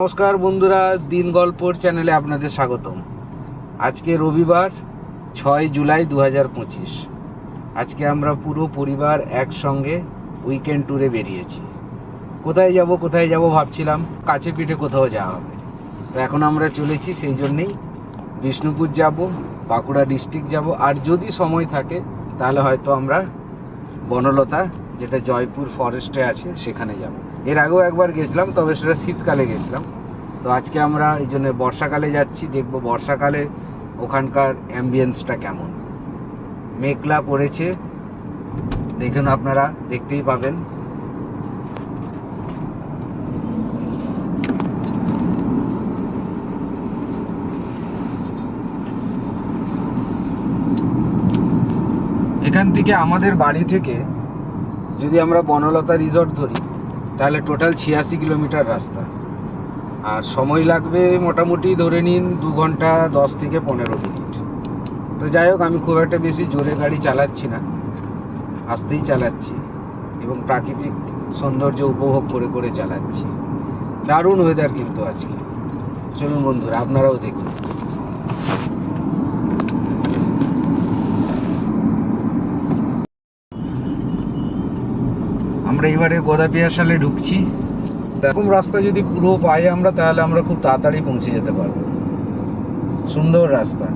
নমস্কার বন্ধুরা, দিন গল্পর চ্যানেলে আপনাদের স্বাগতম। আজকে রবিবার 6 জুলাই 2025। আজকে আমরা পুরো পরিবার একসঙ্গে উইকেন্ড ট্যুরে বেরিয়েছি। কোথায় যাব ভাবছিলাম, কাছে পিঠে কোথাও যাওয়া হবে। তো এখন আমরা চলেছি, সেই জন্যেই বিষ্ণুপুর যাব, বাঁকুড়া ডিস্ট্রিক্ট যাব, আর যদি সময় থাকে তাহলে হয়তো আমরা বনলতা, যেটা জয়পুর ফরেস্টে আছে, সেখানে যাব। এর আগেও একবার গেছিলাম, তবে সেটা শীতকালে গেছিলাম। তো আজকে আমরা এই জন্য বর্ষাকালে যাচ্ছি, দেখব বর্ষাকালে ওখানকার অ্যাম্বিয়েন্সটা কেমন। মেঘলা পড়েছে, দেখুন, আপনারা দেখতেই পাবেন। এখান থেকে আমাদের বাড়ি থেকে যদি আমরা বনলতা রিসর্ট ধরি তাহলে টোটাল 86 কিলোমিটার রাস্তা, আর সময় লাগবে মোটামুটি ধরে নিন 2 ঘন্টা 10 থেকে 15 মিনিট। তো যাই হোক, আমি খুব একটা বেশি জোরে গাড়ি চালাচ্ছি না, আস্তেই চালাচ্ছি এবং প্রাকৃতিক সৌন্দর্য উপভোগ করে করে চালাচ্ছি। দারুণ ওয়েদার কিন্তু আজকে। চলুন বন্ধুরা, আপনারাও দেখুন। আমরা এবারে গোদাপিয়াশালে ঢুকছি। এরকম রাস্তা যদি পুরো পাই আমরা, তাহলে আমরা খুব তাড়াতাড়ি পৌঁছে যেতে পারবো। সুন্দর রাস্তা।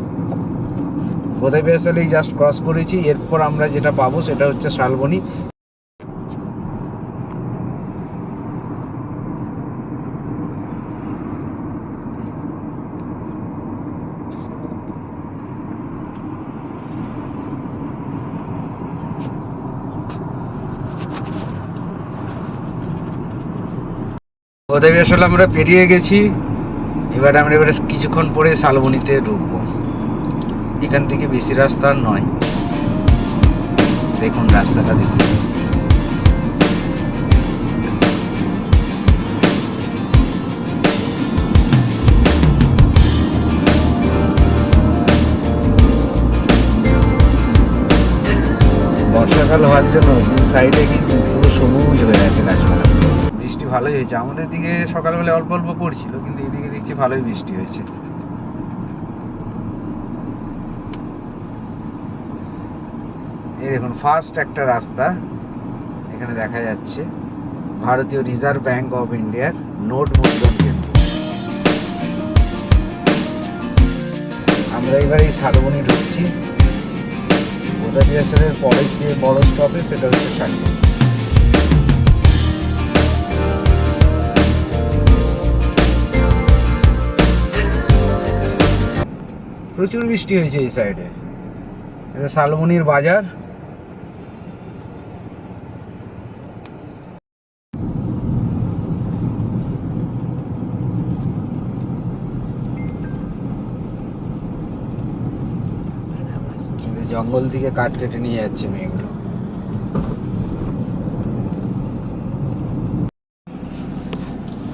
গোদাপিয়াশালেই জাস্ট ক্রস করেছি, এরপর আমরা যেটা পাবো সেটা হচ্ছে শালবনী। গোদাপিয়াশাল আমরা পেরিয়ে গেছি। এবারে কিছুক্ষণ পরে শালবনীতে ঢুকবো। এখান থেকে বেশি রাস্তা নয়, দেখুন রাস্তাটা দেখুন। বর্ষাকাল হওয়ার জন্য দু সাইডে কিন্তু পুরো সবুজ হয়ে আছে গাছপালা। বৃষ্টি ভালোই হয়েছে। আমাদের দিকে সকালবেলা অল্প অল্প পড়ছিল, কিন্তু এদিকে দেখছি ভালোই বৃষ্টি হয়েছে। এই দেখুন, ফার্স্ট একটা রাস্তা এখানে দেখা যাচ্ছে, ভারতীয় রিজার্ভ ব্যাংক অফ ইন্ডিয়ার নোট মুদ্রণ কেন্দ্র। আমরা এবার এই শালবনী ঢুকছি। গোদাপিয়াশালের পরের যে বড় স্টপেজ সেটা হচ্ছে শালবনী। প্রচুর বৃষ্টি হয়েছে এই সাইডে। এটা শালবনীর বাজার। জঙ্গল থেকে কাঠ কেটে নিয়ে যাচ্ছে মেয়েগুলো।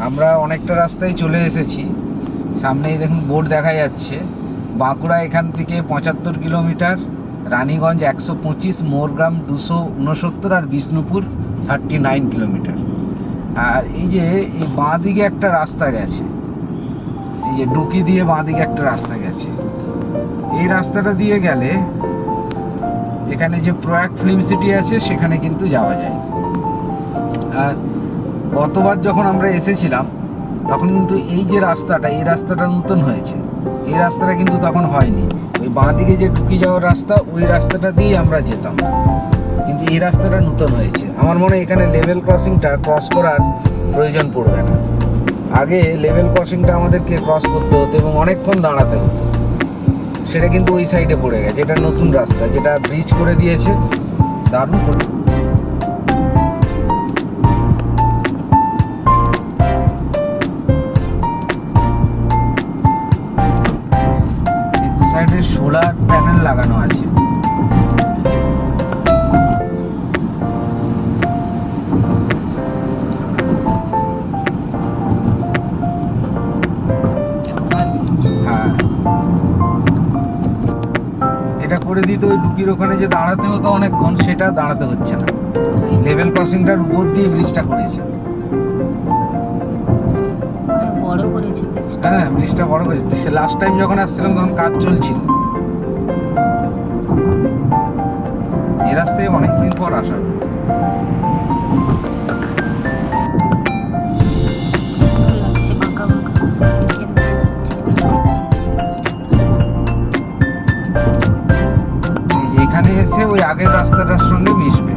আমরা অনেকটা রাস্তায় চলে এসেছি। সামনেই দেখুন বোর্ড দেখা যাচ্ছে, বাঁকুড়া এখান থেকে 75 কিলোমিটার, রানীগঞ্জ 125, মোরগ্রাম 269 আর বিষ্ণুপুর 39 কিলোমিটার। আর এই যে এই বাঁ দিকে একটা রাস্তা গেছে, এই যে ডুকি দিয়ে বাঁ দিকে একটা রাস্তা গেছে। এই রাস্তাটা দিয়ে গেলে এখানে যে প্রয়াগ ফিল্ম সিটি আছে সেখানে কিন্তু যাওয়া যায়। আর গতবার যখন আমরা এসেছিলাম তখন কিন্তু এই যে রাস্তাটা, এই রাস্তাটা নতুন হয়েছে। এই রাস্তাটা কিন্তু তখন হয়নি। ওই বাঁ দিকে যে ঢুকি যাওয়ার রাস্তা, ওই রাস্তাটা দিয়ে আমরা যেতাম, কিন্তু এই রাস্তাটা নতুন হয়েছে। আমার মনে হয় এখানে লেভেল ক্রসিংটা ক্রস করার প্রয়োজন পড়বে না। আগে লেভেল ক্রসিংটা আমাদেরকে ক্রস করতে হতো এবং অনেকক্ষণ দাঁড়াতে হতো। সেটা কিন্তু ওই সাইডে পড়ে গেছে। এটা নতুন রাস্তা, যেটা ব্রিজ করে দিয়েছে, দারুণ করে। সাইডে সোলার প্যানেল লাগানো আছে। হ্যাঁ, এটা করে দিতে ওই ডুকির ওখানে যে দাঁড়াতে হতো অনেকক্ষণ, সেটা দাঁড়াতে হচ্ছে না। লেভেল ক্রসিংটার উপর দিয়ে ব্রিজটা করেছে। বড় হ্যাঁ, ব্রিজটা বড় করেছে। সে লাস্ট টাইম যখন আসছিলাম তখন কাজ চলছিল। এই রাস্তায় অনেকদিন পর আসা। এখানে এসে ওই আগের রাস্তাটার সঙ্গে মিশবে।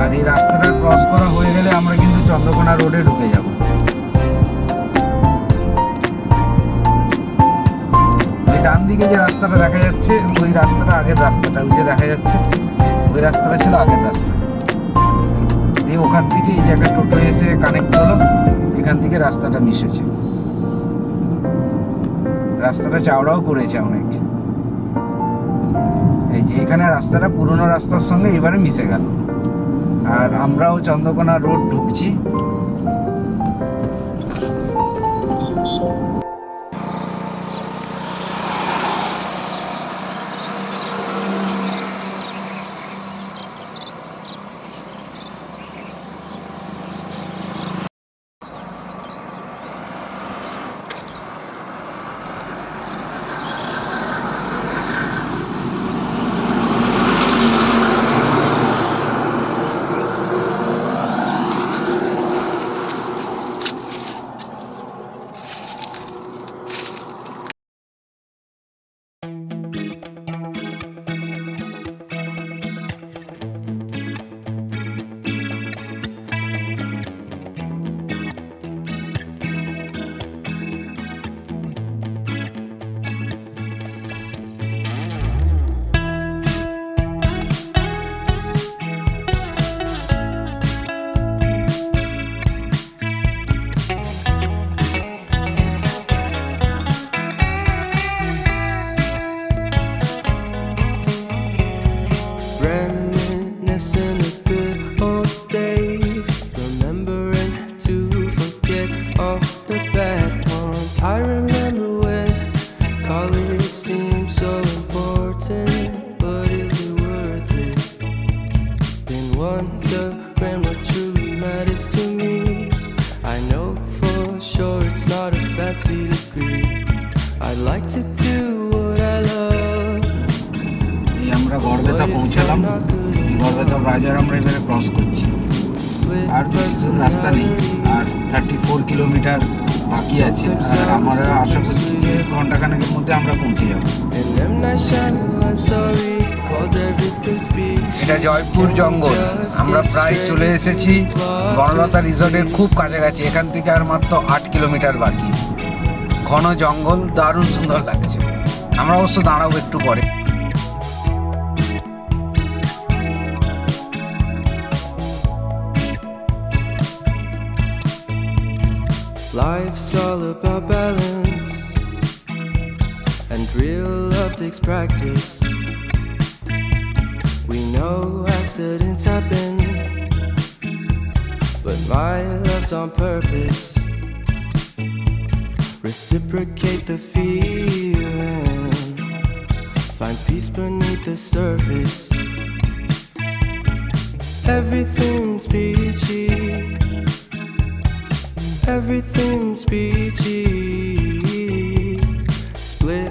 আর এই রাস্তাটা ক্রস করা হয়ে গেলে আমরা কিন্তু চন্দ্রকোনা রোডে ঢুকে যাব। ওই ডান দিকে যে রাস্তাটা দেখা যাচ্ছে ওই রাস্তাটা আগের রাস্তাটা, ওই যে দেখা যাচ্ছে ওই রাস্তাটা ছিল আগের রাস্তা। দিয়ে ওখান থেকে এই যে একটা টোটো এসে কানেক্ট হলো, এখান থেকে রাস্তাটা মিশেছে। রাস্তাটা চওড়াও করেছে অনেক। এই যে এখানে রাস্তাটা পুরনো রাস্তার সঙ্গে এবারে মিশে গেল। আর আমরাও চন্দ্রকোনা রোড ঢুকছি। Reminiscing the good old days, remembering to forget all the bad ones. I remember when college seemed so important, but is it worth it? Been wondering what truly matters to me. I know for sure it's not a fancy degree. I'd like to do what I love. আমরা গড়বেতা পৌঁছালাম। গড়বেতা বাজার আমরা এবারে cross করছি। আর বেশি রাস্তা নেই, আর 34 kilometre বাকি আছে। আর আমরা আশা করছি যে ঘন্টাখানেকের মধ্যে আমরা পৌঁছে যাব। এটা জয়পুর জঙ্গল। আমরা প্রায় চলে এসেছি বনলতা রিসর্টের খুব কাছাকাছি। এখান থেকে আর মাত্র 8 কিলোমিটার বাকি। ঘন জঙ্গল, দারুণ সুন্দর লাগছে। আমরা অবশ্য দাঁড়াবো একটু পরে। Life's all about balance, and real love takes practice. We know accidents happen, but my love's on purpose. Reciprocate the feeling, find peace beneath the surface. Everything's peachy, everything's peachy. Split.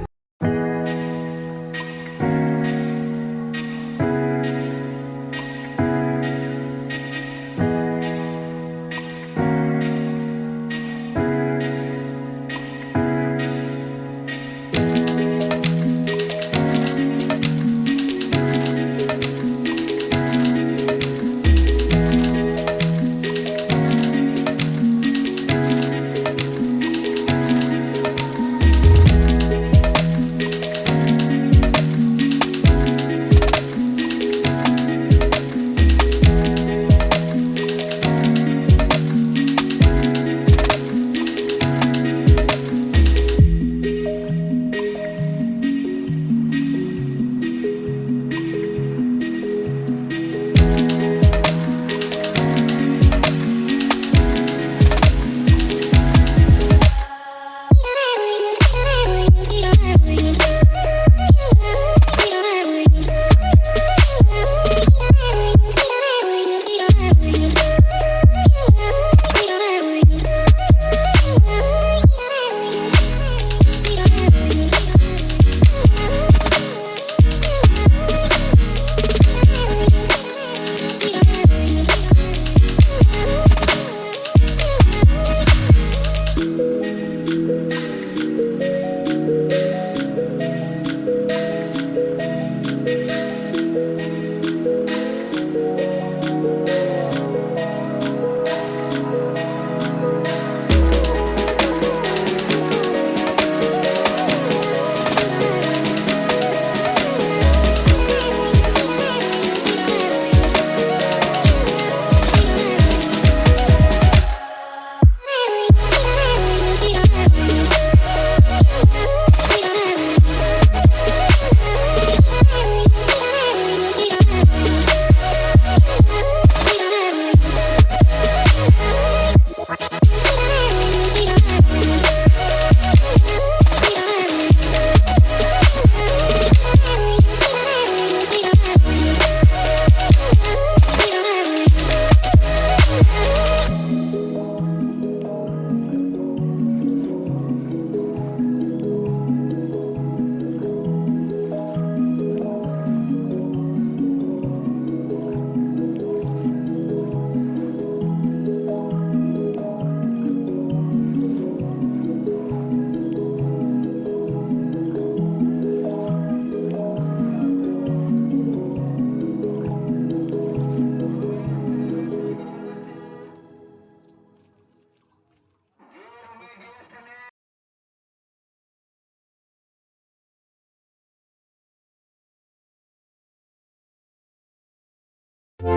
এখন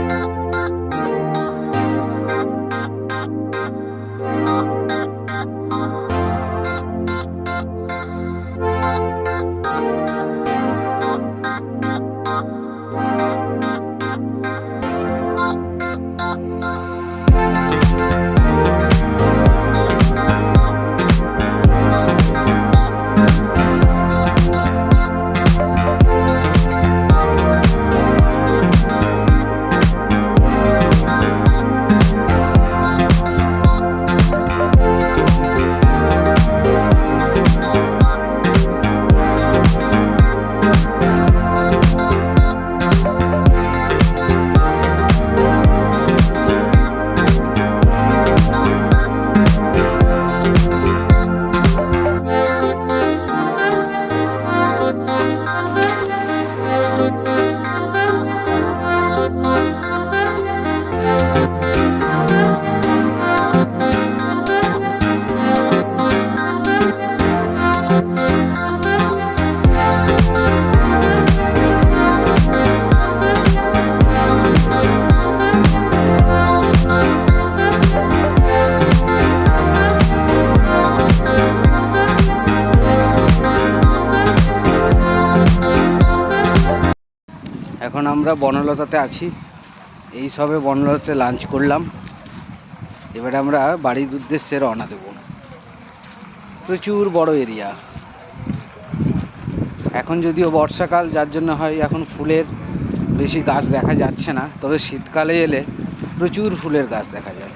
আমরা বনলতাতে আছি, এই সবে বনলতাতে lunch করলাম। এবারে আমরা বাড়ির উদ্দেশ্যে রওনা দেব। প্রচুর বড় এরিয়া। এখন যদিও বর্ষাকাল, যার জন্য হয় এখন ফুলের বেশি গাছ দেখা যাচ্ছে না, তবে শীতকালে এলে প্রচুর ফুলের গাছ দেখা যায়।